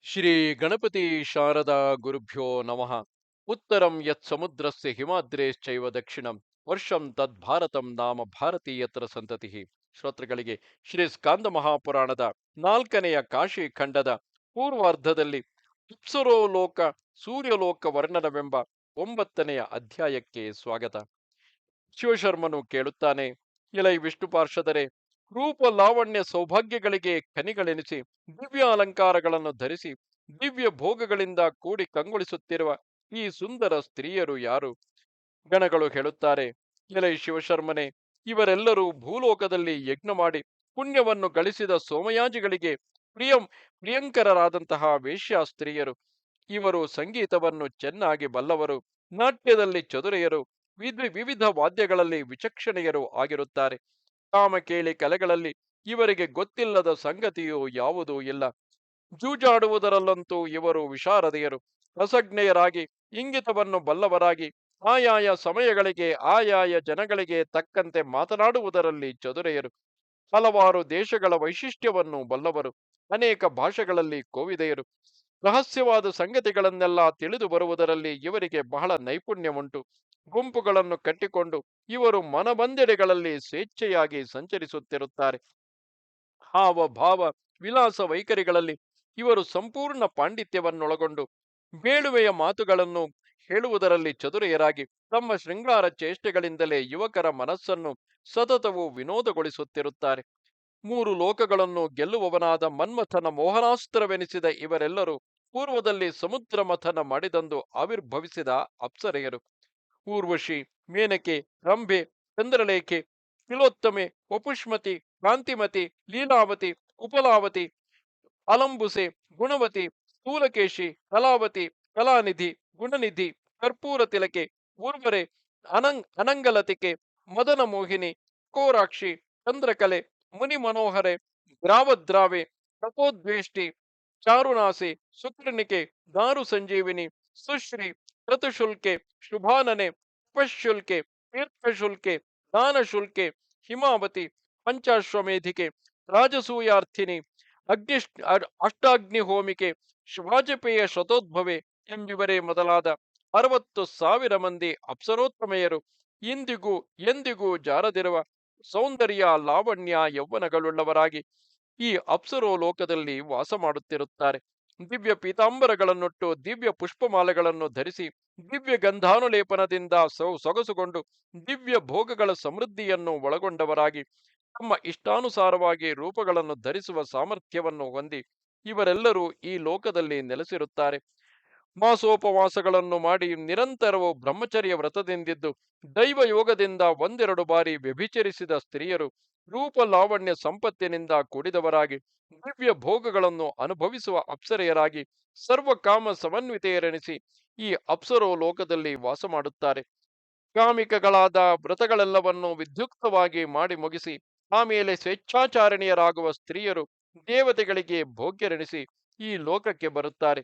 ಶ್ರೀ ಗಣಪತಿ ಶಾರದಾ ಗುರುಭ್ಯೋ ನಮಃ. ಉತ್ತರಂ ಯತ್ ಸಮುದ್ರಸ್ಯ ಹಿಮಾದ್ರೇಶ್ಚೈವ ದಕ್ಷಿಣಂ ವರ್ಷಂ ತದ್ಭಾರತಂ ನಾಮ ಭಾರತೀಯತರ ಸಂತತಿ. ಶ್ರೋತೃಗಳಿಗೆ ಶ್ರೀ ಸ್ಕಾಂದ ಮಹಾಪುರಾಣದ ನಾಲ್ಕನೆಯ ಕಾಶಿ ಖಂಡದ ಪೂರ್ವಾರ್ಧದಲ್ಲಿ ಅಪ್ಸರೋಲೋಕ ಸೂರ್ಯಲೋಕ ವರ್ಣನವೆಂಬ 9ನೆಯ ಅಧ್ಯಾಯಕ್ಕೆ ಸ್ವಾಗತ. ಶಿವಶರ್ಮನು ಕೇಳುತ್ತಾನೆ, ಎಲೈ ವಿಷ್ಣು ಪಾರ್ಷದರೇ, ರೂಪ ಲಾವಣ್ಯ ಸೌಭಾಗ್ಯಗಳಿಗೆ ಖನಿಗಳೆನಿಸಿ ದಿವ್ಯ ಅಲಂಕಾರಗಳನ್ನು ಧರಿಸಿ ದಿವ್ಯ ಭೋಗಗಳಿಂದ ಕೂಡಿ ಕಂಗೊಳಿಸುತ್ತಿರುವ ಈ ಸುಂದರ ಸ್ತ್ರೀಯರು ಯಾರು? ಗಣಗಳು ಹೇಳುತ್ತಾರೆ, ಎಲೈ ಶಿವಶರ್ಮನೆ, ಇವರೆಲ್ಲರೂ ಭೂಲೋಕದಲ್ಲಿ ಯಜ್ಞ ಮಾಡಿ ಪುಣ್ಯವನ್ನು ಗಳಿಸಿದ ಸೋಮಯಾಜಿಗಳಿಗೆ ಪ್ರಿಯಂಕರರಾದಂತಹ ವೇಶ್ಯಾ ಸ್ತ್ರೀಯರು. ಇವರು ಸಂಗೀತವನ್ನು ಚೆನ್ನಾಗಿ ಬಲ್ಲವರು, ನಾಟ್ಯದಲ್ಲಿ ಚತುರೆಯರು, ವಿವಿಧ ವಾದ್ಯಗಳಲ್ಲಿ ವಿಚಕ್ಷಣೆಯರು ಆಗಿರುತ್ತಾರೆ. ಕಾಮಕೇಳಿ ಕಲೆಗಳಲ್ಲಿ ಇವರಿಗೆ ಗೊತ್ತಿಲ್ಲದ ಸಂಗತಿಯು ಯಾವುದೂ ಇಲ್ಲ. ಜೂಜಾಡುವುದರಲ್ಲಂತೂ ಇವರು ವಿಶಾರದೆಯರು, ರಸಜ್ಞೆಯರಾಗಿ ಇಂಗಿತವನ್ನು ಬಲ್ಲವರಾಗಿ ಆಯಾಯ ಸಮಯಗಳಿಗೆ ಆಯಾಯ ಜನಗಳಿಗೆ ತಕ್ಕಂತೆ ಮಾತನಾಡುವುದರಲ್ಲಿ ಚದುರೆಯರು. ಹಲವಾರು ದೇಶಗಳ ವೈಶಿಷ್ಟ್ಯವನ್ನು ಬಲ್ಲವರು, ಅನೇಕ ಭಾಷೆಗಳಲ್ಲಿ ಕೋವಿದೆಯರು. ರಹಸ್ಯವಾದ ಸಂಗತಿಗಳನ್ನೆಲ್ಲ ತಿಳಿದು ಬರುವುದರಲ್ಲಿ ಇವರಿಗೆ ಬಹಳ ನೈಪುಣ್ಯವುಂಟು. ಗುಂಪುಗಳನ್ನು ಕಟ್ಟಿಕೊಂಡು ಇವರು ಮನಬಂದೆಡೆಗಳಲ್ಲಿ ಸ್ವೇಚ್ಛೆಯಾಗಿ ಸಂಚರಿಸುತ್ತಿರುತ್ತಾರೆ. ಹಾವ ಭಾವ ವಿಲಾಸ ವೈಖರಿಗಳಲ್ಲಿ ಇವರು ಸಂಪೂರ್ಣ ಪಾಂಡಿತ್ಯವನ್ನೊಳಗೊಂಡು ಬೇಳುವೆಯ ಮಾತುಗಳನ್ನು ಹೇಳುವುದರಲ್ಲಿ ಚತುರೆಯರಾಗಿ ತಮ್ಮ ಶೃಂಗಾರ ಚೇಷ್ಟೆಗಳಿಂದಲೇ ಯುವಕರ ಮನಸ್ಸನ್ನು ಸತತವೂ ವಿನೋದಗೊಳಿಸುತ್ತಿರುತ್ತಾರೆ. ಮೂರು ಲೋಕಗಳನ್ನು ಗೆಲ್ಲುವವನಾದ ಮನ್ಮಥನ ಮೋಹನಾಸ್ತ್ರವೆನಿಸಿದ ಇವರೆಲ್ಲರೂ ಪೂರ್ವದಲ್ಲಿ ಸಮುದ್ರ ಮಥನ ಮಾಡಿದಂದು ಆವಿರ್ಭವಿಸಿದ ಅಪ್ಸರೆಯರು. ಊರ್ವಶಿ, ಮೇನಕೆ, ರಂಭೆ, ಚಂದ್ರಲೇಖೆ, ತಿಲೋತ್ತಮೆ, ವಪುಷ್ಮತಿ, ಕಾಂತಿಮತಿ, ಲೀಲಾವತಿ, ಉಪಲಾವತಿ, ಅಲಂಬುಸೆ, ಗುಣವತಿ, ಸ್ಥೂಲಕೇಶಿ, ಕಲಾವತಿ, ಕಲಾನಿಧಿ, ಗುಣನಿಧಿ, ಕರ್ಪೂರ ತಿಲಕೆ, ಉರ್ವರೆ, ಅನಂಗಲತಿಕೆ, ಮದನ ಮೋಹಿನಿ, ಕೋರಾಕ್ಷಿ, ಚಂದ್ರಕಲೆ, ಮುನಿ ಮನೋಹರೆ, ಗ್ರಾವದ್ರಾವೆ, ತಪೋದ್ವೇಷ್ಟಿ, ಚಾರುನಾಸಿ, ಸುಕೃಣಿಕೆ, ದಾರು ಸಂಜೀವಿನಿ, ಸುಶ್ರೀ, ಋತುಶುಲ್ಕೆ, ಶುಭಾನನೆ, ಉಪಶುಲ್ಕೆ, ತೀರ್ಥಶುಲ್ಕೆ, ದಾನಶುಲ್ಕೆ, ಹಿಮಾವತಿ, ಪಂಚಾಶ್ವಮೇಧಿಕೆ, ರಾಜಸೂಯಾರ್ಥಿನಿ, ಅಷ್ಟಾಗ್ನಿಹೋಮಿಕೆ, ವಾಜಪೇಯ ಶತೋದ್ಭವೆ ಎಂಬಿವರೇ ಮೊದಲಾದ 60,000 ಮಂದಿ ಅಪ್ಸರೋತ್ತಮೆಯರು ಇಂದಿಗೂ ಎಂದಿಗೂ ಜಾರದಿರುವ ಸೌಂದರ್ಯ ಲಾವಣ್ಯ ಯೌವನಗಳುಳ್ಳವರಾಗಿ ಈ ಅಪ್ಸರೋ ಲೋಕದಲ್ಲಿ ವಾಸ ಮಾಡುತ್ತಿರುತ್ತಾರೆ. ದಿವ್ಯ ಪೀತಾಂಬರಗಳನ್ನುಟ್ಟು ದಿವ್ಯ ಪುಷ್ಪಮಾಲೆಗಳನ್ನು ಧರಿಸಿ ದಿವ್ಯ ಗಂಧಾನುಲೇಪನದಿಂದ ಸೊಗಸುಗೊಂಡು ದಿವ್ಯ ಭೋಗಗಳ ಸಮೃದ್ಧಿಯನ್ನು ಒಳಗೊಂಡವರಾಗಿ ತಮ್ಮ ಇಷ್ಟಾನುಸಾರವಾಗಿ ರೂಪಗಳನ್ನು ಧರಿಸುವ ಸಾಮರ್ಥ್ಯವನ್ನು ಹೊಂದಿ ಇವರೆಲ್ಲರೂ ಈ ಲೋಕದಲ್ಲಿ ನೆಲೆಸಿರುತ್ತಾರೆ. ಮಾಸೋಪವಾಸಗಳನ್ನು ಮಾಡಿ ನಿರಂತರವೂ ಬ್ರಹ್ಮಚರ್ಯ ವ್ರತದಿಂದಿದ್ದು ದೈವ ಯೋಗದಿಂದ ಒಂದೆರಡು ಬಾರಿ ವ್ಯಭಿಚರಿಸಿದ ಸ್ತ್ರೀಯರು ರೂಪ ಲಾವಣ್ಯ ಸಂಪತ್ತಿನಿಂದ ಕೂಡಿದವರಾಗಿ ದಿವ್ಯ ಭೋಗಗಳನ್ನು ಅನುಭವಿಸುವ ಅಪ್ಸರೆಯರಾಗಿ ಸರ್ವಕಾಮ ಸಮನ್ವಿತೆಯರೆನಿಸಿ ಈ ಅಪ್ಸರೋ ಲೋಕದಲ್ಲಿ ವಾಸ ಮಾಡುತ್ತಾರೆ. ಕಾಮಿಕಗಳಾದ ವ್ರತಗಳೆಲ್ಲವನ್ನು ವಿದ್ಯುಕ್ತವಾಗಿ ಮಾಡಿ ಮುಗಿಸಿ ಆಮೇಲೆ ಸ್ವೇಚ್ಛಾಚಾರಿಣಿಯರಾಗುವ ಸ್ತ್ರೀಯರು ದೇವತೆಗಳಿಗೆ ಭೋಗ್ಯರೆನಿಸಿ ಈ ಲೋಕಕ್ಕೆ ಬರುತ್ತಾರೆ.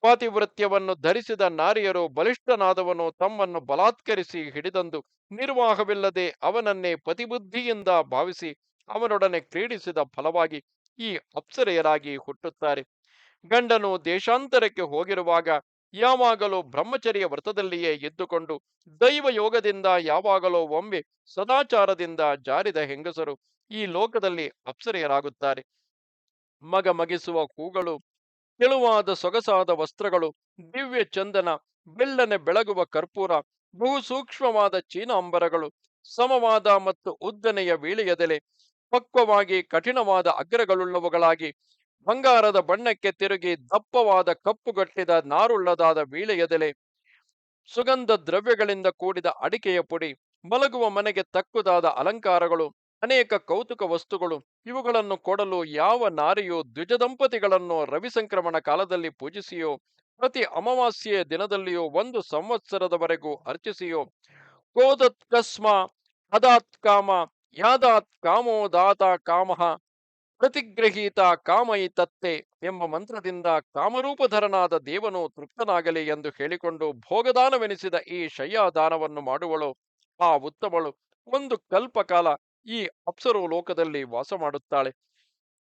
ಪಾತಿವೃತ್ಯವನ್ನು ಧರಿಸಿದ ನಾರಿಯರು ಬಲಿಷ್ಠನಾದವನು ತಮ್ಮನ್ನು ಬಲಾತ್ಕರಿಸಿ ಹಿಡಿದಂದು ನಿರ್ವಾಹವಿಲ್ಲದೆ ಅವನನ್ನೇ ಪತಿಬುದ್ಧಿಯಿಂದ ಭಾವಿಸಿ ಅವನೊಡನೆ ಕ್ರೀಡಿಸಿದ ಫಲವಾಗಿ ಈ ಅಪ್ಸರೆಯರಾಗಿ ಹುಟ್ಟುತ್ತಾರೆ. ಗಂಡನು ದೇಶಾಂತರಕ್ಕೆ ಹೋಗಿರುವಾಗ ಯಾವಾಗಲೂ ಬ್ರಹ್ಮಚರ್ಯ ವ್ರತದಲ್ಲಿಯೇ ಇದ್ದುಕೊಂಡು ದೈವ ಯೋಗದಿಂದ ಯಾವಾಗಲೋ ಒಮ್ಮೆ ಸದಾಚಾರದಿಂದ ಜಾರಿದ ಹೆಂಗಸರು ಈ ಲೋಕದಲ್ಲಿ ಅಪ್ಸರೆಯರಾಗುತ್ತಾರೆ. ಮಗಿಸುವ ಹೂಗಳು, ತೆಳುವಾದ ಸೊಗಸಾದ ವಸ್ತ್ರಗಳು, ದಿವ್ಯ ಚಂದನ, ಬೆಳ್ಳನೆ ಬೆಳಗುವ ಕರ್ಪೂರ, ಬಹು ಸೂಕ್ಷ್ಮವಾದ ಚೀನಾಂಬರಗಳು, ಸಮವಾದ ಮತ್ತು ಉದ್ದನೆಯ ವೀಳೆಯದೆಲೆ, ಪಕ್ವವಾಗಿ ಕಠಿಣವಾದ ಅಗ್ರಗಳುಳ್ಳವುಗಳಾಗಿ ಬಂಗಾರದ ಬಣ್ಣಕ್ಕೆ ತಿರುಗಿ ದಪ್ಪವಾದ ಕಪ್ಪುಗಟ್ಟಿದ ನಾರುಳ್ಳದಾದ ವೀಳೆಯದೆಲೆ, ಸುಗಂಧ ದ್ರವ್ಯಗಳಿಂದ ಕೂಡಿದ ಅಡಿಕೆಯ ಪುಡಿ, ಮಲಗುವ ಮನೆಗೆ ತಕ್ಕುದಾದ ಅಲಂಕಾರಗಳು, ಅನೇಕ ಕೌತುಕ ವಸ್ತುಗಳು ಇವುಗಳನ್ನು ಕೊಡಲು ಯಾವ ನಾರಿಯು ದ್ವಿಜದಂಪತಿಗಳನ್ನು ರವಿ ಸಂಕ್ರಮಣ ಕಾಲದಲ್ಲಿ ಪೂಜಿಸಿಯೋ ಪ್ರತಿ ಅಮಾವಾಸ್ಯೆಯ ದಿನದಲ್ಲಿಯೋ 1 ಸಂವತ್ಸರದವರೆಗೂ ಅರ್ಚಿಸಿಯೋ ಕೋದತ್ಕಸ್ಮ ಅದಾತ್ ಕಾಮ ಯಾದಾತ್ ಕಾಮೋ ದಾತ ಕಾಮಃ ಪ್ರತಿಗ್ರಹೀತ ಕಾಮಯಿತತ್ತೆ ಎಂಬ ಮಂತ್ರದಿಂದ ಕಾಮರೂಪಧರನಾದ ದೇವನು ತೃಪ್ತನಾಗಲಿ ಎಂದು ಹೇಳಿಕೊಂಡು ಭೋಗದಾನವೆನಿಸಿದ ಈ ಶಯ್ಯಾದಾನವನ್ನು ಮಾಡುವಳು ಆ ಉತ್ತಮಳು 1 ಕಲ್ಪಕಾಲ ಈ ಅಪ್ಸರೋ ಲೋಕದಲ್ಲಿ ವಾಸ ಮಾಡುತ್ತಾಳೆ.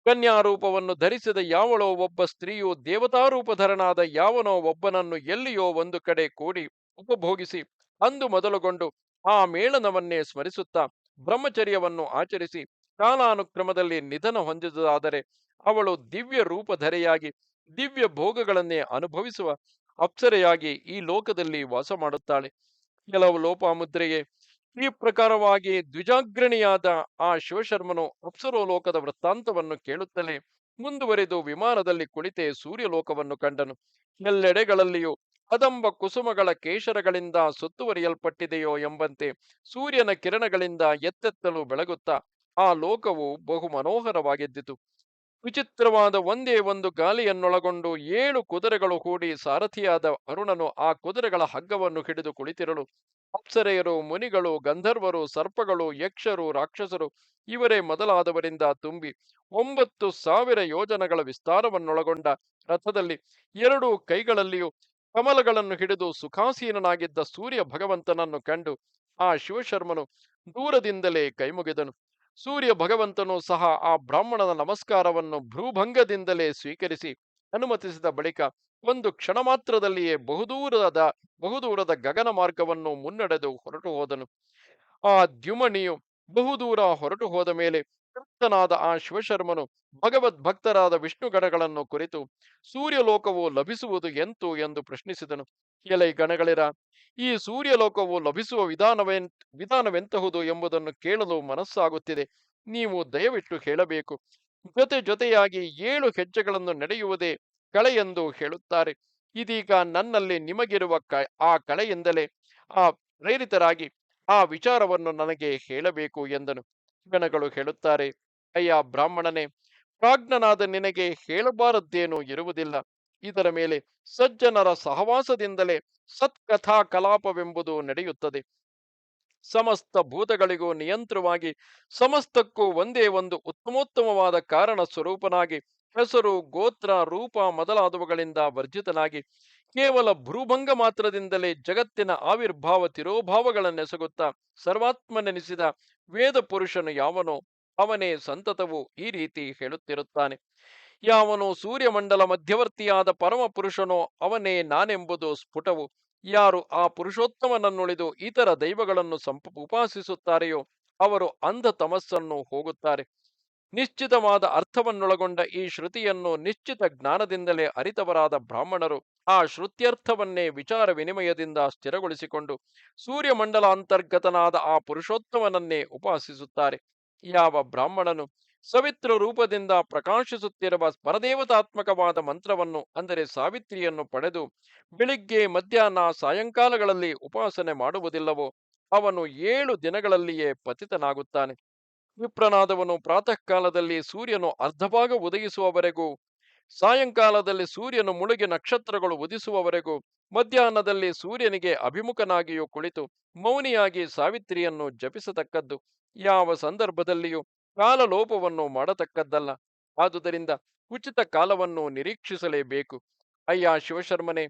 ಕನ್ಯಾರೂಪವನ್ನು ಧರಿಸಿದ ಯಾವಳೋ ಒಬ್ಬ ಸ್ತ್ರೀಯು ದೇವತಾರೂಪಧರನಾದ ಯಾವನೋ ಒಬ್ಬನನ್ನು ಎಲ್ಲಿಯೋ ಒಂದು ಕಡೆ ಕೂಡಿ ಉಪಭೋಗಿಸಿ ಅಂದು ಮೊದಲುಗೊಂಡು ಆ ಮೇಳನವನ್ನೇ ಸ್ಮರಿಸುತ್ತಾ ಬ್ರಹ್ಮಚರ್ಯವನ್ನು ಆಚರಿಸಿ ಕಾಲಾನುಕ್ರಮದಲ್ಲಿ ನಿಧನ ಹೊಂದಿದುದಾದರೆ ಅವಳು ದಿವ್ಯ ರೂಪಧರೆಯಾಗಿ ದಿವ್ಯ ಭೋಗಗಳನ್ನೇ ಅನುಭವಿಸುವ ಅಪ್ಸರೆಯಾಗಿ ಈ ಲೋಕದಲ್ಲಿ ವಾಸ ಮಾಡುತ್ತಾಳೆ. ಕೆಲವು ಲೋಪಾಮುದ್ರೆಯೇ, ಈ ಪ್ರಕಾರವಾಗಿ ದ್ವಿಜಾಗ್ರಣಿಯಾದ ಆ ಶಿವಶರ್ಮನು ಅಪ್ಸರೋಲೋಕದ ವೃತ್ತಾಂತವನ್ನು ಕೇಳುತ್ತಲೇ ಮುಂದುವರೆದು ವಿಮಾನದಲ್ಲಿ ಕುಳಿತೇ ಸೂರ್ಯಲೋಕವನ್ನು ಕಂಡನು. ಎಲ್ಲೆಡೆಗಳಲ್ಲಿಯೂ ಕದಂಬ ಕುಸುಮಗಳ ಕೇಶರಗಳಿಂದ ಸುತ್ತುವರಿಯಲ್ಪಟ್ಟಿದೆಯೋ ಎಂಬಂತೆ ಸೂರ್ಯನ ಕಿರಣಗಳಿಂದ ಎತ್ತೆತ್ತಲು ಬೆಳಗುತ್ತಾ ಆ ಲೋಕವು ಬಹು ಮನೋಹರವಾಗಿದ್ದಿತು. ವಿಚಿತ್ರವಾದ ಒಂದೇ ಒಂದು ಗಾಲಿಯನ್ನೊಳಗೊಂಡು 7 ಕುದುರೆಗಳು ಕೂಡಿ ಸಾರಥಿಯಾದ ಅರುಣನು ಆ ಕುದುರೆಗಳ ಹಗ್ಗವನ್ನು ಹಿಡಿದು ಕುಳಿತಿರಲು ಅಪ್ಸರೆಯರು, ಮುನಿಗಳು, ಗಂಧರ್ವರು, ಸರ್ಪಗಳು, ಯಕ್ಷರು, ರಾಕ್ಷಸರು ಇವರೇ ಮೊದಲಾದವರಿಂದ ತುಂಬಿ 9,000 ಯೋಜನಗಳ ವಿಸ್ತಾರವನ್ನೊಳಗೊಂಡ ರಥದಲ್ಲಿ 2 ಕೈಗಳಲ್ಲಿಯೂ ಕಮಲಗಳನ್ನು ಹಿಡಿದು ಸುಖಾಸೀನನಾಗಿದ್ದ ಸೂರ್ಯ ಭಗವಂತನನ್ನು ಕಂಡು ಆ ಶಿವಶರ್ಮನು ದೂರದಿಂದಲೇ ಕೈಮುಗಿದನು. ಸೂರ್ಯ ಭಗವಂತನು ಸಹ ಆ ಬ್ರಾಹ್ಮಣನ ನಮಸ್ಕಾರವನ್ನು ಭ್ರೂಭಂಗದಿಂದಲೇ ಸ್ವೀಕರಿಸಿ ಅನುಮತಿಸಿದ ಬಳಿಕ ಒಂದು ಕ್ಷಣ ಮಾತ್ರದಲ್ಲಿಯೇ ಬಹುದೂರದ ಗಗನ ಮಾರ್ಗವನ್ನು ಮುನ್ನಡೆದು ಹೊರಟು ಹೋದನು. ಆ ದ್ಯುಮಣಿಯು ಬಹುದೂರ ಹೊರಟು ಹೋದ ಮೇಲೆ ತೃಪ್ತನಾದ ಆ ಶಿವಶರ್ಮನು ಭಗವದ್ಭಕ್ತರಾದ ವಿಷ್ಣುಗಣಗಳನ್ನು ಕುರಿತು ಸೂರ್ಯಲೋಕವು ಲಭಿಸುವುದು ಎಂತು ಎಂದು ಪ್ರಶ್ನಿಸಿದನು. ಎಲೈ ಗಣಗಳಿರ, ಈ ಸೂರ್ಯಲೋಕವು ಲಭಿಸುವ ವಿಧಾನವೆಂತಹುದು ಎಂಬುದನ್ನು ಕೇಳಲು ಮನಸ್ಸಾಗುತ್ತಿದೆ. ನೀವು ದಯವಿಟ್ಟು ಹೇಳಬೇಕು. ಜೊತೆಯಾಗಿ 7 ಹೆಜ್ಜೆಗಳನ್ನು ನಡೆಯುವುದೇ ಕಳೆಯೆಂದು ಹೇಳುತ್ತಾರೆ. ಇದೀಗ ನನ್ನಲ್ಲಿ ನಿಮಗಿರುವ ಆ ಕಳೆಯಿಂದಲೇ ಆ ಪ್ರೇರಿತರಾಗಿ ಆ ವಿಚಾರವನ್ನು ನನಗೆ ಹೇಳಬೇಕು ಎಂದನು. ಗಣಗಳು ಹೇಳುತ್ತಾರೆ, ಅಯ್ಯ ಬ್ರಾಹ್ಮಣನೇ, ಪ್ರಾಜ್ಞನಾದ ನಿನಗೆ ಹೇಳಬಾರದ್ದೇನೂ ಇರುವುದಿಲ್ಲ. ಇದರ ಮೇಲೆ ಸಜ್ಜನರ ಸಹವಾಸದಿಂದಲೇ ಸತ್ಕಥಾ ಕಲಾಪವೆಂಬುದು ನಡೆಯುತ್ತದೆ. ಸಮಸ್ತ ಭೂತಗಳಿಗೂ ನಿಯಂತ್ರವಾಗಿ ಸಮಸ್ತಕ್ಕೂ ಒಂದೇ ಒಂದು ಉತ್ತಮೋತ್ತಮವಾದ ಕಾರಣ ಸ್ವರೂಪನಾಗಿ ಹೆಸರು, ಗೋತ್ರ, ರೂಪ ಮೊದಲಾದವುಗಳಿಂದ ವರ್ಜಿತನಾಗಿ ಕೇವಲ ಭ್ರೂಭಂಗ ಮಾತ್ರದಿಂದಲೇ ಜಗತ್ತಿನ ಆವಿರ್ಭಾವ ತಿರೋಭಾವಗಳನ್ನೆಸಗುತ್ತಾ ಸರ್ವಾತ್ಮನೆನಿಸಿದ ವೇದ ಪುರುಷನು ಯಾವನೋ ಅವನೇ ಸಂತತವು ಈ ರೀತಿ ಹೇಳುತ್ತಿರುತ್ತಾನೆ. ಯಾವನು ಸೂರ್ಯಮಂಡಲ ಮಧ್ಯವರ್ತಿಯಾದ ಪರಮ ಪುರುಷನೋ ಅವನೇ ನಾನೆಂಬುದು ಸ್ಫುಟವು. ಯಾರು ಆ ಪುರುಷೋತ್ತಮನನ್ನುಳಿದು ಇತರ ದೈವಗಳನ್ನು ಉಪಾಸಿಸುತ್ತಾರೆಯೋ ಅವರು ಅಂಧ ತಮಸ್ಸನ್ನು ಹೋಗುತ್ತಾರೆ. ನಿಶ್ಚಿತವಾದ ಅರ್ಥವನ್ನೊಳಗೊಂಡ ಈ ಶ್ರುತಿಯನ್ನು ನಿಶ್ಚಿತ ಜ್ಞಾನದಿಂದಲೇ ಅರಿತವರಾದ ಬ್ರಾಹ್ಮಣರು ಆ ಶ್ರುತ್ಯರ್ಥವನ್ನೇ ವಿಚಾರ ವಿನಿಮಯದಿಂದ ಸ್ಥಿರಗೊಳಿಸಿಕೊಂಡು ಸೂರ್ಯಮಂಡಲ ಅಂತರ್ಗತನಾದ ಆ ಪುರುಷೋತ್ತಮನನ್ನೇ ಉಪಾಸಿಸುತ್ತಾರೆ. ಯಾವ ಬ್ರಾಹ್ಮಣನು ಸವಿತ್ರ ರೂಪದಿಂದ ಪ್ರಕಾಶಿಸುತ್ತಿರುವ ಪರದೇವತಾತ್ಮಕವಾದ ಮಂತ್ರವನ್ನು ಅಂದರೆ ಸಾವಿತ್ರಿಯನ್ನು ಪಡೆದು ಬೆಳಿಗ್ಗೆ, ಮಧ್ಯಾಹ್ನ, ಸಾಯಂಕಾಲಗಳಲ್ಲಿ ಉಪಾಸನೆ ಮಾಡುವುದಿಲ್ಲವೋ ಅವನು 7 ದಿನಗಳಲ್ಲಿಯೇ ಪತಿತನಾಗುತ್ತಾನೆ. ವಿಪ್ರನಾದವನು ಪ್ರಾತಃ ಕಾಲದಲ್ಲಿ ಸೂರ್ಯನು ಅರ್ಧಭಾಗ ಉದಯಿಸುವವರೆಗೂ, ಸಾಯಂಕಾಲದಲ್ಲಿ ಸೂರ್ಯನು ಮುಳುಗಿ ನಕ್ಷತ್ರಗಳು ಉದಿಸುವವರೆಗೂ, ಮಧ್ಯಾಹ್ನದಲ್ಲಿ ಸೂರ್ಯನಿಗೆ ಅಭಿಮುಖನಾಗಿಯೂ ಕುಳಿತು ಮೌನಿಯಾಗಿ ಸಾವಿತ್ರಿಯನ್ನು ಜಪಿಸತಕ್ಕದ್ದು. ಯಾವ ಸಂದರ್ಭದಲ್ಲಿಯೂ ಕಾಲಲೋಪವನ್ನು ಮಾಡತಕ್ಕದ್ದಲ್ಲ. ಆದುದರಿಂದ ಉಚಿತ ಕಾಲವನ್ನು ನಿರೀಕ್ಷಿಸಲೇಬೇಕು. ಅಯ್ಯ ಶಿವಶರ್ಮನೆ,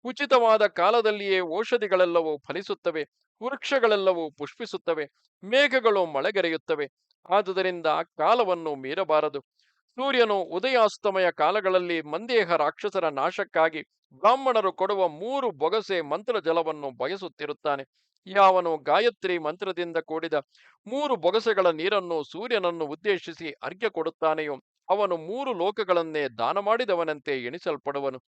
ಉಚಿತವಾದ ಕಾಲದಲ್ಲಿಯೇ ಔಷಧಿಗಳೆಲ್ಲವೂ ಫಲಿಸುತ್ತವೆ, ವೃಕ್ಷಗಳೆಲ್ಲವೂ ಪುಷ್ಪಿಸುತ್ತವೆ, ಮೇಘಗಳು ಮಳೆಗರೆಯುತ್ತವೆ. ಆದುದರಿಂದ ಕಾಲವನ್ನು ಮೀರಬಾರದು. ಸೂರ್ಯನು ಉದಯಾಸ್ತಮಯ ಕಾಲಗಳಲ್ಲಿ ಮಂದೇಹ ರಾಕ್ಷಸರ ನಾಶಕ್ಕಾಗಿ ಬ್ರಾಹ್ಮಣರು ಕೊಡುವ 3 ಬೊಗಸೆ ಮಂತ್ರ ಜಲವನ್ನು ಬಯಸುತ್ತಿರುತ್ತಾನೆ. ಯಾವನು ಗಾಯತ್ರಿ ಮಂತ್ರದಿಂದ ಕೂಡಿದ 3 ಬೊಗಸೆಗಳ ನೀರನ್ನು ಸೂರ್ಯನನ್ನು ಉದ್ದೇಶಿಸಿ ಅರ್ಘ್ಯ ಕೊಡುತ್ತಾನೆಯೋ ಅವನು 3 ಲೋಕಗಳನ್ನೇ ದಾನ ಮಾಡಿದವನಂತೆ ಎಣಿಸಲ್ಪಡುವನು.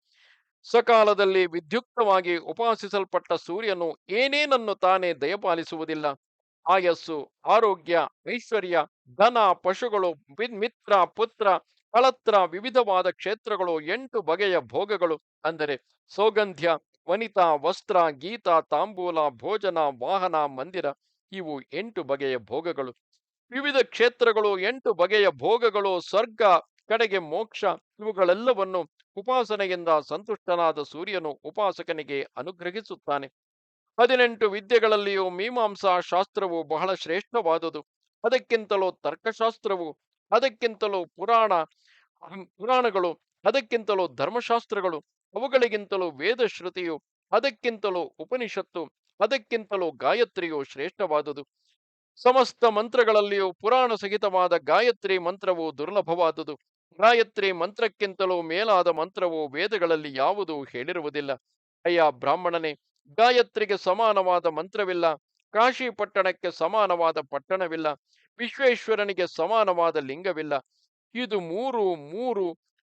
ಸಕಾಲದಲ್ಲಿ ವಿದ್ಯುಕ್ತವಾಗಿ ಉಪಾಸಿಸಲ್ಪಟ್ಟ ಸೂರ್ಯನು ಏನೇನನ್ನು ತಾನೇ ದಯಪಾಲಿಸುವುದಿಲ್ಲ. ಆಯಸ್ಸು, ಆರೋಗ್ಯ, ಐಶ್ವರ್ಯ, ಧನ, ಪಶುಗಳು, ಮಿತ್ರ, ಪುತ್ರ, ಕಳತ್ರ, ವಿವಿಧವಾದ ಕ್ಷೇತ್ರಗಳು, 8 ಬಗೆಯ ಭೋಗಗಳು ಅಂದರೆ ಸೌಗಂಧ್ಯ, ವನಿತಾ, ವಸ್ತ್ರ, ಗೀತ, ತಾಂಬೂಲ, ಭೋಜನ, ವಾಹನ, ಮಂದಿರ, ಇವು 8 ಬಗೆಯ ಭೋಗಗಳು. ವಿವಿಧ ಕ್ಷೇತ್ರಗಳು, 8 ಬಗೆಯ ಭೋಗಗಳು, ಸ್ವರ್ಗ, ಕಡೆಗೆ ಮೋಕ್ಷ, ಇವುಗಳೆಲ್ಲವನ್ನು ಉಪಾಸನೆಯಿಂದ ಸಂತುಷ್ಟನಾದ ಸೂರ್ಯನು ಉಪಾಸಕನಿಗೆ ಅನುಗ್ರಹಿಸುತ್ತಾನೆ. 18 ವಿದ್ಯೆಗಳಲ್ಲಿಯೂ ಮೀಮಾಂಸಾ ಶಾಸ್ತ್ರವು ಬಹಳ ಶ್ರೇಷ್ಠವಾದುದು. ಅದಕ್ಕಿಂತಲೂ ತರ್ಕಶಾಸ್ತ್ರವು, ಅದಕ್ಕಿಂತಲೂ ಪುರಾಣಗಳು, ಅದಕ್ಕಿಂತಲೂ ಧರ್ಮಶಾಸ್ತ್ರಗಳು, ಅವುಗಳಿಗಿಂತಲೂ ವೇದಶ್ರುತಿಯು, ಅದಕ್ಕಿಂತಲೂ ಉಪನಿಷತ್ತು, ಅದಕ್ಕಿಂತಲೂ ಗಾಯತ್ರಿಯು ಶ್ರೇಷ್ಠವಾದುದು. ಸಮಸ್ತ ಮಂತ್ರಗಳಲ್ಲಿಯೂ ಪುರಾಣ ಸಹಿತವಾದ ಗಾಯತ್ರಿ ಮಂತ್ರವು ದುರ್ಲಭವಾದುದು. ಗಾಯತ್ರಿ ಮಂತ್ರಕ್ಕಿಂತಲೂ ಮೇಲಾದ ಮಂತ್ರವು ವೇದಗಳಲ್ಲಿ ಯಾವುದೂ ಹೇಳಿರುವುದಿಲ್ಲ. ಅಯ್ಯ ಬ್ರಾಹ್ಮಣನೇ, ಗಾಯತ್ರಿಗೆ ಸಮಾನವಾದ ಮಂತ್ರವಿಲ್ಲ. ಕಾಶಿ ಪಟ್ಟಣಕ್ಕೆ ಸಮಾನವಾದ ಪಟ್ಟಣವಿಲ್ಲ. ವಿಶ್ವೇಶ್ವರನಿಗೆ ಸಮಾನವಾದ ಲಿಂಗವಿಲ್ಲ. ಇದು ಮೂರು ಮೂರು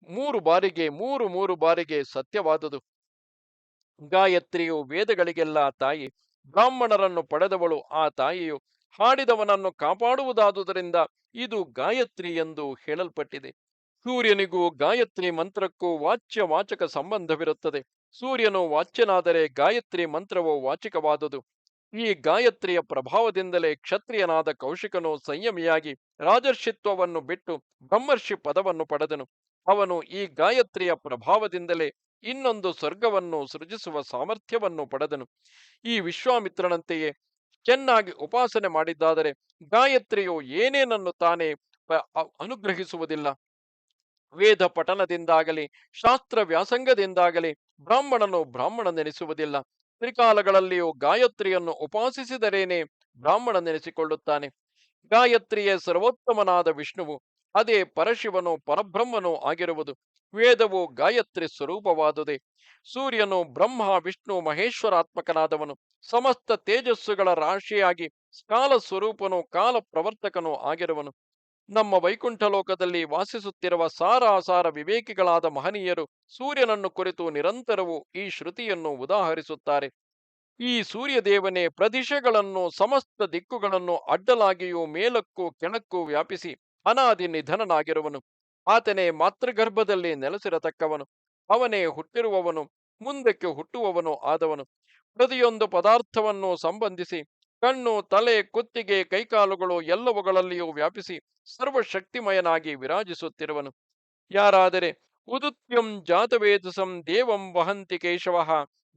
ಮೂರು ಮೂರು ಬಾರಿಗೆ ಸತ್ಯವಾದುದು. ಗಾಯತ್ರಿಯು ವೇದಗಳಿಗೆಲ್ಲ ತಾಯಿ. ಬ್ರಾಹ್ಮಣರನ್ನು ಪಡೆದವಳು ಆ ತಾಯಿಯು. ಹಾಡಿದವನನ್ನು ಕಾಪಾಡುವುದಾದುದರಿಂದ ಇದು ಗಾಯತ್ರಿ ಎಂದು ಹೇಳಲ್ಪಟ್ಟಿದೆ. ಸೂರ್ಯನಿಗೂ ಗಾಯತ್ರಿ ಮಂತ್ರಕ್ಕೂ ವಾಚ್ಯ ವಾಚಕ ಸಂಬಂಧವಿರುತ್ತದೆ. ಸೂರ್ಯನು ವಾಚ್ಯನಾದರೆ ಗಾಯತ್ರಿ ಮಂತ್ರವು ವಾಚಿಕವಾದುದು. ಈ ಗಾಯತ್ರಿಯ ಪ್ರಭಾವದಿಂದಲೇ ಕ್ಷತ್ರಿಯನಾದ ಕೌಶಿಕನು ಸಂಯಮಿಯಾಗಿ ರಾಜರ್ಷಿತ್ವವನ್ನು ಬಿಟ್ಟು ಬ್ರಹ್ಮರ್ಷಿ ಪದವನ್ನು ಪಡೆದನು. ಅವನು ಈ ಗಾಯತ್ರಿಯ ಪ್ರಭಾವದಿಂದಲೇ ಇನ್ನೊಂದು ಸ್ವರ್ಗವನ್ನು ಸೃಜಿಸುವ ಸಾಮರ್ಥ್ಯವನ್ನು ಪಡೆದನು. ಈ ವಿಶ್ವಾಮಿತ್ರನಂತೆಯೇ ಚೆನ್ನಾಗಿ ಉಪಾಸನೆ ಮಾಡಿದ್ದಾದರೆ ಗಾಯತ್ರಿಯು ಏನೇನನ್ನು ತಾನೇ ಅನುಗ್ರಹಿಸುವುದಿಲ್ಲ. ವೇದ ಪಠನದಿಂದಾಗಲಿ ಶಾಸ್ತ್ರ ವ್ಯಾಸಂಗದಿಂದಾಗಲಿ ಬ್ರಾಹ್ಮಣನು ಬ್ರಾಹ್ಮಣನೆನಿಸುವುದಿಲ್ಲ. ತ್ರಿಕಾಲಗಳಲ್ಲಿಯೂ ಗಾಯತ್ರಿಯನ್ನು ಉಪಾಸಿಸಿದರೇನೆ ಬ್ರಾಹ್ಮಣನೆನಿಸಿಕೊಳ್ಳುತ್ತಾನೆ. ಗಾಯತ್ರಿಯೇ ಸರ್ವೋತ್ತಮನಾದ ವಿಷ್ಣುವು. ಅದೇ ಪರಶಿವನು ಪರಬ್ರಹ್ಮನೂ ಆಗಿರುವುದು. ವೇದವು ಗಾಯತ್ರಿ ಸ್ವರೂಪವಾದುದೇ. ಸೂರ್ಯನು ಬ್ರಹ್ಮ ವಿಷ್ಣು ಮಹೇಶ್ವರಾತ್ಮಕನಾದವನು. ಸಮಸ್ತ ತೇಜಸ್ಸುಗಳ ರಾಶಿಯಾಗಿ ಕಾಲ ಸ್ವರೂಪನು ಕಾಲ ಪ್ರವರ್ತಕನೂ ಆಗಿರುವನು. ನಮ್ಮ ವೈಕುಂಠ ಲೋಕದಲ್ಲಿ ವಾಸಿಸುತ್ತಿರುವ ಸಾರಾಸಾರ ವಿವೇಕಿಗಳಾದ ಮಹನೀಯರು ಸೂರ್ಯನನ್ನು ಕುರಿತು ನಿರಂತರವೂ ಈ ಶ್ರುತಿಯನ್ನು ಉದಾಹರಿಸುತ್ತಾರೆ. ಈ ಸೂರ್ಯದೇವನೇ ಪ್ರದಿಶೆಗಳನ್ನು ಸಮಸ್ತ ದಿಕ್ಕುಗಳನ್ನು ಅಡ್ಡಲಾಗಿಯೂ ಮೇಲಕ್ಕೂ ಕೆಳಕ್ಕೂ ವ್ಯಾಪಿಸಿ ಅನಾದಿ ನಿಧನನಾಗಿರುವನು. ಆತನೇ ಮಾತೃಗರ್ಭದಲ್ಲಿ ನೆಲೆಸಿರತಕ್ಕವನು. ಅವನೇ ಹುಟ್ಟಿರುವವನು, ಮುಂದಕ್ಕೆ ಹುಟ್ಟುವವನು ಆದವನು. ಪ್ರತಿಯೊಂದು ಪದಾರ್ಥವನ್ನು ಸಂಬಂಧಿಸಿ ಕಣ್ಣು ತಲೆ ಕುತ್ತಿಗೆ ಕೈಕಾಲುಗಳು ಎಲ್ಲವುಗಳಲ್ಲಿಯೂ ವ್ಯಾಪಿಸಿ ಸರ್ವಶಕ್ತಿಮಯನಾಗಿ ವಿರಾಜಿಸುತ್ತಿರುವನು. ಯಾರಾದರೆ ಉದುತ್ಯಂ ಜಾತವೇದಸಂ ದೇವಂ ವಹಂತಿ ಕೇಶವಃ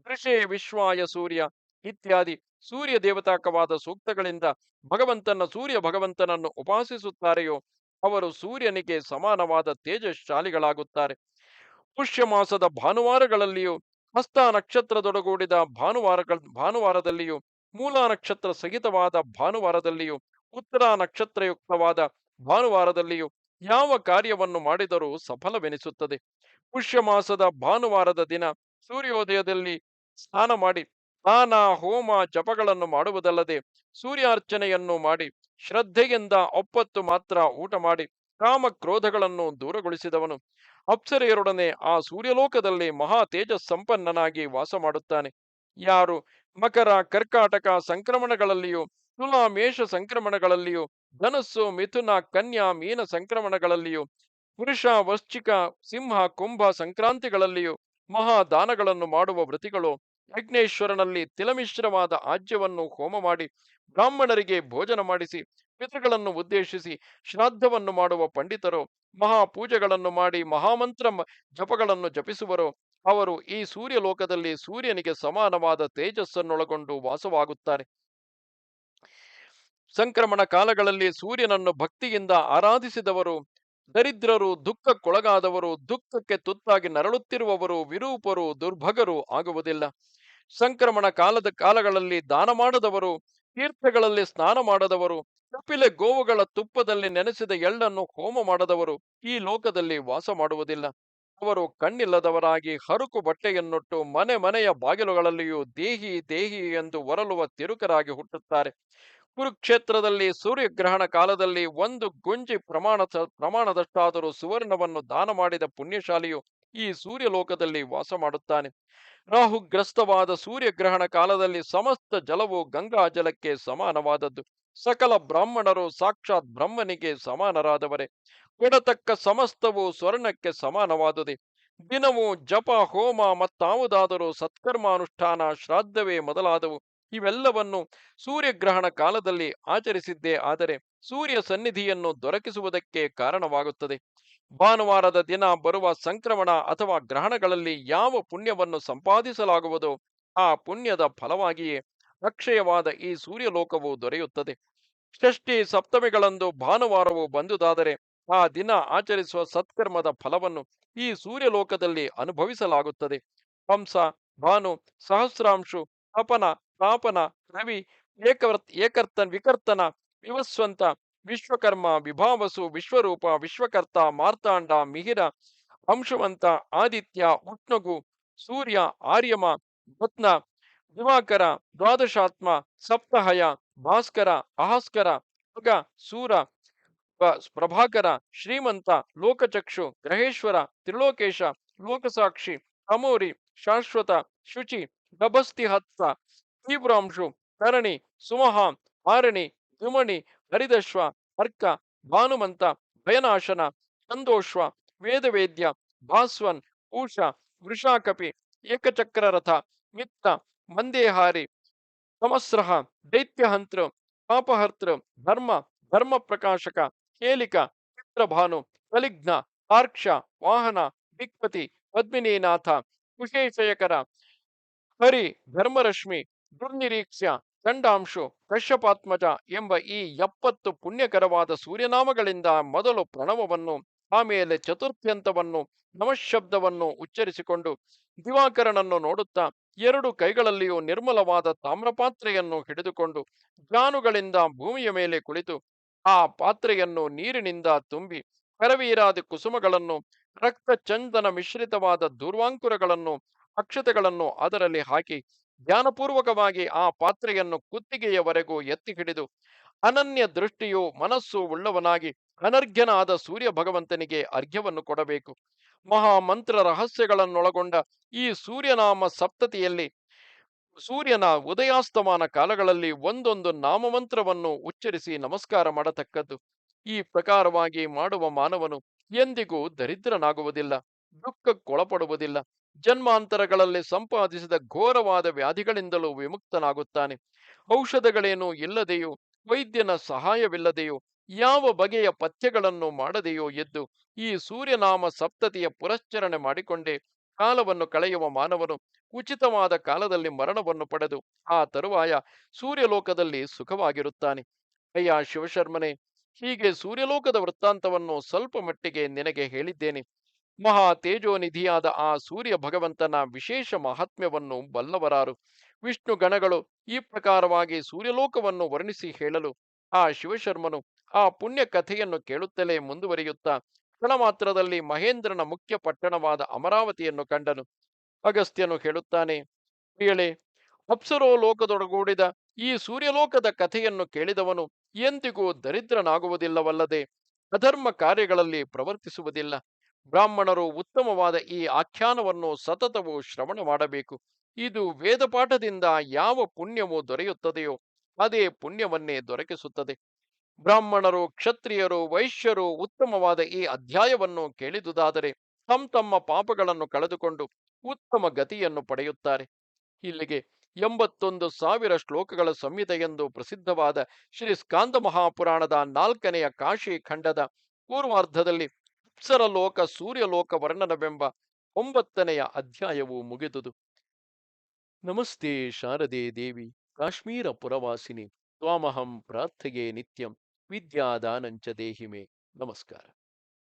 ದೃಶೇ ವಿಶ್ವಾಯ ಸೂರ್ಯ ಇತ್ಯಾದಿ ಸೂರ್ಯ ದೇವತಾಕವಾದ ಸೂಕ್ತಗಳಿಂದ ಸೂರ್ಯ ಭಗವಂತನನ್ನು ಉಪಾಸಿಸುತ್ತಾರೆಯೋ ಅವರು ಸೂರ್ಯನಿಗೆ ಸಮಾನವಾದ ತೇಜಶಾಲಿಗಳಾಗುತ್ತಾರೆ. ಪುಷ್ಯ ಮಾಸದ ಭಾನುವಾರಗಳಲ್ಲಿಯೂ ಹಸ್ತ ನಕ್ಷತ್ರದೊಡಗೂಡಿದ ಭಾನುವಾರದಲ್ಲಿಯೂ ಮೂಲ ನಕ್ಷತ್ರ ಸಹಿತವಾದ ಭಾನುವಾರದಲ್ಲಿಯೂ ಉತ್ತರ ನಕ್ಷತ್ರಯುಕ್ತವಾದ ಭಾನುವಾರದಲ್ಲಿಯೂ ಯಾವ ಕಾರ್ಯವನ್ನು ಮಾಡಿದರೂ ಸಫಲವೆನಿಸುತ್ತದೆ. ಪುಷ್ಯ ಮಾಸದ ಭಾನುವಾರದ ದಿನ ಸೂರ್ಯೋದಯದಲ್ಲಿ ಸ್ನಾನ ಮಾಡಿ ಸ್ನಾನ ಹೋಮ ಜಪಗಳನ್ನು ಮಾಡುವುದಲ್ಲದೆ ಸೂರ್ಯಾರ್ಚನೆಯನ್ನು ಮಾಡಿ ಶ್ರದ್ಧೆಯಿಂದ ಒಪ್ಪತ್ತು ಮಾತ್ರ ಊಟ ಮಾಡಿ ಕಾಮ ಕ್ರೋಧಗಳನ್ನು ದೂರಗೊಳಿಸಿದವನು ಅಪ್ಸರೆಯರೊಡನೆ ಆ ಸೂರ್ಯಲೋಕದಲ್ಲಿ ಮಹಾ ತೇಜಸ್ಸಂಪನ್ನನಾಗಿ ವಾಸ ಮಾಡುತ್ತಾನೆ. ಯಾರು ಮಕರ ಕರ್ಕಾಟಕ ಸಂಕ್ರಮಣಗಳಲ್ಲಿಯೂ ತುಲಾ ಮೇಷ ಸಂಕ್ರಮಣಗಳಲ್ಲಿಯೂ ಧನಸ್ಸು ಮಿಥುನ ಕನ್ಯಾ ಮೀನ ಸಂಕ್ರಮಣಗಳಲ್ಲಿಯೂ ವೃಷ ವಶ್ಚಿಕ ಸಿಂಹ ಕುಂಭ ಸಂಕ್ರಾಂತಿಗಳಲ್ಲಿಯೂ ಮಹಾದಾನಗಳನ್ನು ಮಾಡುವ ವೃತ್ತಿಗಳು ಯಜ್ಞೇಶ್ವರನಲ್ಲಿ ತಿಲಮಿಶ್ರವಾದ ಆಜ್ಯವನ್ನು ಹೋಮ ಮಾಡಿ ಬ್ರಾಹ್ಮಣರಿಗೆ ಭೋಜನ ಮಾಡಿಸಿ ಪಿತೃಗಳನ್ನು ಉದ್ದೇಶಿಸಿ ಶ್ರಾದ್ದವನ್ನು ಮಾಡುವ ಪಂಡಿತರು ಮಹಾಪೂಜೆಗಳನ್ನು ಮಾಡಿ ಮಹಾಮಂತ್ರ ಜಪಗಳನ್ನು ಜಪಿಸುವರೋ ಅವರು ಈ ಸೂರ್ಯಲೋಕದಲ್ಲಿ ಸೂರ್ಯನಿಗೆ ಸಮಾನವಾದ ತೇಜಸ್ಸನ್ನೊಳಗೊಂಡು ವಾಸವಾಗುತ್ತಾರೆ. ಸಂಕ್ರಮಣ ಕಾಲಗಳಲ್ಲಿ ಸೂರ್ಯನನ್ನು ಭಕ್ತಿಯಿಂದ ಆರಾಧಿಸಿದವರು ದರಿದ್ರರು, ದುಃಖಕ್ಕೊಳಗಾದವರು, ದುಃಖಕ್ಕೆ ತುತ್ತಾಗಿ ನರಳುತ್ತಿರುವವರು, ವಿರೂಪರು, ದುರ್ಭಗರು ಆಗುವುದಿಲ್ಲ. ಸಂಕ್ರಮಣ ಕಾಲಗಳಲ್ಲಿ ದಾನ ಮಾಡದವರು, ತೀರ್ಥಗಳಲ್ಲಿ ಸ್ನಾನ ಮಾಡದವರು, ಕಪಿಲೆ ಗೋವುಗಳ ತುಪ್ಪದಲ್ಲಿ ನೆನೆಸಿದ ಎಳ್ಳನ್ನು ಹೋಮ ಮಾಡದವರು ಈ ಲೋಕದಲ್ಲಿ ವಾಸ ಮಾಡುವುದಿಲ್ಲ. ಅವರು ಕಣ್ಣಿಲ್ಲದವರಾಗಿ ಹರುಕು ಬಟ್ಟೆಯನ್ನುಟ್ಟು ಮನೆ ಮನೆಯ ಬಾಗಿಲುಗಳಲ್ಲಿಯೂ ದೇಹಿ ದೇಹಿ ಎಂದು ಒರಲುವ ತಿರುಕರಾಗಿ ಹುಟ್ಟುತ್ತಾರೆ. ಕುರುಕ್ಷೇತ್ರದಲ್ಲಿ ಸೂರ್ಯಗ್ರಹಣ ಕಾಲದಲ್ಲಿ ಒಂದು ಗುಂಜಿ ಪ್ರಮಾಣದಷ್ಟಾದರೂ ಸುವರ್ಣವನ್ನು ದಾನ ಮಾಡಿದ ಪುಣ್ಯಶಾಲಿಯು ಈ ಸೂರ್ಯಲೋಕದಲ್ಲಿ ವಾಸ ಮಾಡುತ್ತಾನೆ. ರಾಹುಗ್ರಸ್ತವಾದ ಸೂರ್ಯಗ್ರಹಣ ಕಾಲದಲ್ಲಿ ಸಮಸ್ತ ಜಲವು ಗಂಗಾ ಜಲಕ್ಕೆ ಸಮಾನವಾದದ್ದು. ಸಕಲ ಬ್ರಾಹ್ಮಣರು ಸಾಕ್ಷಾತ್ ಬ್ರಹ್ಮನಿಗೆ ಸಮಾನರಾದವರೇ. ಕೊಡತಕ್ಕ ಸಮಸ್ತವು ಸ್ವರ್ಣಕ್ಕೆ ಸಮಾನವಾದುದೇ. ದಿನವೂ ಜಪ ಹೋಮ ಮತ್ತಾವುದಾದರೂ ಸತ್ಕರ್ಮಾನುಷ್ಠಾನ ಶ್ರಾದ್ದವೇ ಮೊದಲಾದವು ಇವೆಲ್ಲವನ್ನು ಸೂರ್ಯಗ್ರಹಣ ಕಾಲದಲ್ಲಿ ಆಚರಿಸಿದ್ದೇ ಆದರೆ ಸೂರ್ಯ ಸನ್ನಿಧಿಯನ್ನು ದೊರಕಿಸುವುದಕ್ಕೆ ಕಾರಣವಾಗುತ್ತದೆ. ಭಾನುವಾರದ ದಿನ ಬರುವ ಸಂಕ್ರಮಣ ಅಥವಾ ಗ್ರಹಣಗಳಲ್ಲಿ ಯಾವ ಪುಣ್ಯವನ್ನು ಸಂಪಾದಿಸಲಾಗುವುದೋ ಆ ಪುಣ್ಯದ ಫಲವಾಗಿಯೇ ಅಕ್ಷಯವಾದ ಈ ಸೂರ್ಯಲೋಕವು ದೊರೆಯುತ್ತದೆ. ಷಷ್ಠಿ ಸಪ್ತಮಿಗಳಂದು ಭಾನುವಾರವು ಬಂದುದಾದರೆ ಆ ದಿನ ಆಚರಿಸುವ ಸತ್ಕರ್ಮದ ಫಲವನ್ನು ಈ ಸೂರ್ಯಲೋಕದಲ್ಲಿ ಅನುಭವಿಸಲಾಗುತ್ತದೆ. ಹಂಸ, ಭಾನು, ಸಹಸ್ರಾಂಶು, ತಪನ, ತಾಪನ, ರವಿ, ವಿಕರ್ತನ, ವಿವಸ್ವಂತ ವಿಶ್ವಕರ್ಮ, ವಿಭಾವಸು, ವಿಶ್ವರೂಪ, ವಿಶ್ವಕರ್ತ, ಮಾರ್ತಾಂಡ, ಮಿಹಿರ, ಅಂಶುವಂತ, ಆದಿತ್ಯ, ಉಷ್ಣಗು, ಸೂರ್ಯ, ಆರ್ಯಮ, ರತ್ನ, ದಿವಾಕರ, ದ್ವಾದಶಾತ್ಮ, ಸಪ್ತಹಯ, ಭಾಸ್ಕರ, ಅಹಸ್ಕರ, ಖಗ, ಸೂರ, ಪ್ರಭಾಕರ, ಶ್ರೀಮಂತ, ಲೋಕಚಕ್ಷು, ಗ್ರಹೇಶ್ವರ, ತ್ರಿಲೋಕೇಶ, ಲೋಕಸಾಕ್ಷಿ, ಅಮೋರಿ, ಶಾಶ್ವತ, ಶುಚಿ, ಗಭಸ್ತಿಹಸ್ತ, ತೀವ್ರಾಂಶು, ತರಣಿ, ಸುಮಹ, ಆರಣಿ, ದ್ಯುಮಣಿ, ಹರಿದಶ್ವ, ಅರ್ಕ, ಭಾನುಮಂತ, ಭಯನಾಶನ, ಚಂದೋಶ್ವ, ವೇದವೇದ್ಯ, ಭಾಸ್ವನ್, ಪೂಷ, ವೃಷಾಕಪಿ, ಏಕಚಕ್ರರಥ, ಮಿತ್ರ, ಮಂದೇಹಾರಿ, ಸಮಸ್ರಹ, ದೈತ್ಯಹಂತೃ, ಪಾಪಹರ್ತೃ, ಧರ್ಮ, ಧರ್ಮ ಪ್ರಕಾಶಕ, ಕೇಲಿಕ, ಚಿತ್ರಭಾನು, ಕಲಿಘ್ನ, ತಾರ್ಕ್ಷ, ವಾಹನ, ದಿಕ್ಪತಿ, ಪದ್ಮಿನೀನಾಥ, ಕುಶೇಶಯಕರ, ಹರಿ, ಧರ್ಮರಶ್ಮಿ, ದುರ್ನಿರೀಕ್ಷ್ಯ, ಚಂಡಾಂಶು, ಕಶ್ಯಪಾತ್ಮಜ ಎಂಬ ಈ 70 ಪುಣ್ಯಕರವಾದ ಸೂರ್ಯನಾಮಗಳಿಂದ ಮೊದಲು ಪ್ರಣವವನ್ನು, ಆಮೇಲೆ ಚತುರ್ಥ್ಯಂತವನ್ನು, ನಮಃಶಬ್ದವನ್ನು ಉಚ್ಚರಿಸಿಕೊಂಡು ದಿವಾಕರನನ್ನು ನೋಡುತ್ತಾ 2 ಕೈಗಳಲ್ಲಿಯೂ ನಿರ್ಮಲವಾದ ತಾಮ್ರಪಾತ್ರೆಯನ್ನು ಹಿಡಿದುಕೊಂಡು ಜಾನುಗಳಿಂದ ಭೂಮಿಯ ಮೇಲೆ ಕುಳಿತು ಆ ಪಾತ್ರೆಯನ್ನು ನೀರಿನಿಂದ ತುಂಬಿ ಕರವೀರಾದಿ ಕುಸುಮಗಳನ್ನು, ರಕ್ತ ಚಂದನ ಮಿಶ್ರಿತವಾದ ದೂರ್ವಾಂಕುರಗಳನ್ನು, ಅಕ್ಷತೆಗಳನ್ನು ಅದರಲ್ಲಿ ಹಾಕಿ ಧ್ಯಾನಪೂರ್ವಕವಾಗಿ ಆ ಪಾತ್ರೆಯನ್ನು ಕುತ್ತಿಗೆಯವರೆಗೂ ಎತ್ತಿ ಹಿಡಿದು ಅನನ್ಯ ದೃಷ್ಟಿಯು ಮನಸ್ಸು ಉಳ್ಳವನಾಗಿ ಅನರ್ಘ್ಯನಾದ ಸೂರ್ಯ ಭಗವಂತನಿಗೆ ಅರ್ಘ್ಯವನ್ನು ಕೊಡಬೇಕು. ಮಹಾಮಂತ್ರ ರಹಸ್ಯಗಳನ್ನೊಳಗೊಂಡ ಈ ಸೂರ್ಯನಾಮ ಸಪ್ತತಿಯಲ್ಲಿ ಸೂರ್ಯನ ಉದಯಾಸ್ತಮಾನ ಕಾಲಗಳಲ್ಲಿ ಒಂದೊಂದು ನಾಮಮಂತ್ರವನ್ನು ಉಚ್ಚರಿಸಿ ನಮಸ್ಕಾರ ಮಾಡತಕ್ಕದ್ದು. ಈ ಪ್ರಕಾರವಾಗಿ ಮಾಡುವ ಮಾನವನು ಎಂದಿಗೂ ದರಿದ್ರನಾಗುವುದಿಲ್ಲ, ದುಃಖಕ್ಕೊಳಪಡುವುದಿಲ್ಲ, ಜನ್ಮಾಂತರಗಳಲ್ಲಿ ಸಂಪಾದಿಸಿದ ಘೋರವಾದ ವ್ಯಾಧಿಗಳಿಂದಲೂ ವಿಮುಕ್ತನಾಗುತ್ತಾನೆ. ಔಷಧಗಳೇನೂ ಇಲ್ಲದೆಯೂ, ವೈದ್ಯನ ಸಹಾಯವಿಲ್ಲದೆಯೂ, ಯಾವ ಬಗೆಯ ಪಥ್ಯಗಳನ್ನು ಮಾಡದೆಯೋ ಎದ್ದು ಈ ಸೂರ್ಯನಾಮ ಸಪ್ತತಿಯ ಪುರಶ್ಚರಣೆ ಮಾಡಿಕೊಂಡೇ ಕಾಲವನ್ನು ಕಳೆಯುವ ಮಾನವನು ಉಚಿತವಾದ ಕಾಲದಲ್ಲಿ ಮರಣವನ್ನು ಪಡೆದು ಆ ತರುವಾಯ ಸೂರ್ಯಲೋಕದಲ್ಲಿ ಸುಖವಾಗಿರುತ್ತಾನೆ. ಅಯ್ಯ ಶಿವಶರ್ಮನೆ, ಹೀಗೆ ಸೂರ್ಯಲೋಕದ ವೃತ್ತಾಂತವನ್ನು ಸ್ವಲ್ಪ ಮಟ್ಟಿಗೆ ನಿನಗೆ ಹೇಳಿದ್ದೇನೆ. ಮಹಾ ತೇಜೋನಿಧಿಯಾದ ಆ ಸೂರ್ಯ ಭಗವಂತನ ವಿಶೇಷ ಮಹಾತ್ಮ್ಯವನ್ನು ಬಲ್ಲವರಾರು. ವಿಷ್ಣು ಗಣಗಳು ಈ ಪ್ರಕಾರವಾಗಿ ಸೂರ್ಯಲೋಕವನ್ನು ವರ್ಣಿಸಿ ಹೇಳಲು ಆ ಶಿವಶರ್ಮನು ಆ ಪುಣ್ಯ ಕಥೆಯನ್ನು ಕೇಳುತ್ತಲೇ ಮುಂದುವರಿಯುತ್ತಾ ಕ್ಷಣ ಮಾತ್ರದಲ್ಲಿ ಮಹೇಂದ್ರನ ಮುಖ್ಯ ಪಟ್ಟಣವಾದ ಅಮರಾವತಿಯನ್ನು ಕಂಡನು. ಅಗಸ್ತ್ಯನು ಹೇಳುತ್ತಾನೆ, ಪ್ರಿಯಳೇ, ಅಪ್ಸರೋ ಲೋಕದೊಡಗೂಡಿದ ಈ ಸೂರ್ಯಲೋಕದ ಕಥೆಯನ್ನು ಕೇಳಿದವನು ಎಂದಿಗೂ ದರಿದ್ರನಾಗುವುದಿಲ್ಲವಲ್ಲದೆ ಅಧರ್ಮ ಕಾರ್ಯಗಳಲ್ಲಿ ಪ್ರವರ್ತಿಸುವುದಿಲ್ಲ. ಬ್ರಾಹ್ಮಣರು ಉತ್ತಮವಾದ ಈ ಆಖ್ಯಾನವನ್ನು ಸತತವೂ ಶ್ರವಣ ಮಾಡಬೇಕು. ಇದು ವೇದಪಾಠದಿಂದ ಯಾವ ಪುಣ್ಯವು ದೊರೆಯುತ್ತದೆಯೋ ಅದೇ ಪುಣ್ಯವನ್ನೇ ದೊರಕಿಸುತ್ತದೆ. ಬ್ರಾಹ್ಮಣರು, ಕ್ಷತ್ರಿಯರು, ವೈಶ್ಯರು ಉತ್ತಮವಾದ ಈ ಅಧ್ಯಾಯವನ್ನು ಕೇಳಿದುದಾದರೆ ತಮ್ಮ ಪಾಪಗಳನ್ನು ಕಳೆದುಕೊಂಡು ಉತ್ತಮ ಗತಿಯನ್ನು ಪಡೆಯುತ್ತಾರೆ. ಇಲ್ಲಿಗೆ 81,000 ಶ್ಲೋಕಗಳ ಸಂಹಿತೆಯೆಂದು ಪ್ರಸಿದ್ಧವಾದ ಶ್ರೀ ಸ್ಕಾಂದ ಮಹಾಪುರಾಣದ 4ನೆಯ ಕಾಶಿ ಖಂಡದ ಪೂರ್ವಾರ್ಧದಲ್ಲಿ ಅಪ್ಸರಲೋಕ ಸೂರ್ಯಲೋಕ ವರ್ಣನವೆಂಬ 9ನೆಯ ಅಧ್ಯಾಯವು ಮುಗಿದುದು. ನಮಸ್ತೆ ಶಾರದೆ ದೇವಿ, ಕಾಶ್ಮೀರ ಪುರವಾಸಿನಿ, ತ್ವಾಮಹಂ ಪ್ರಾರ್ಥೆಯೇ ನಿತ್ಯಂ, ವಿದ್ಯಾದಾನಂಚ ದೇಹಿಮೆ. ನಮಸ್ಕಾರ.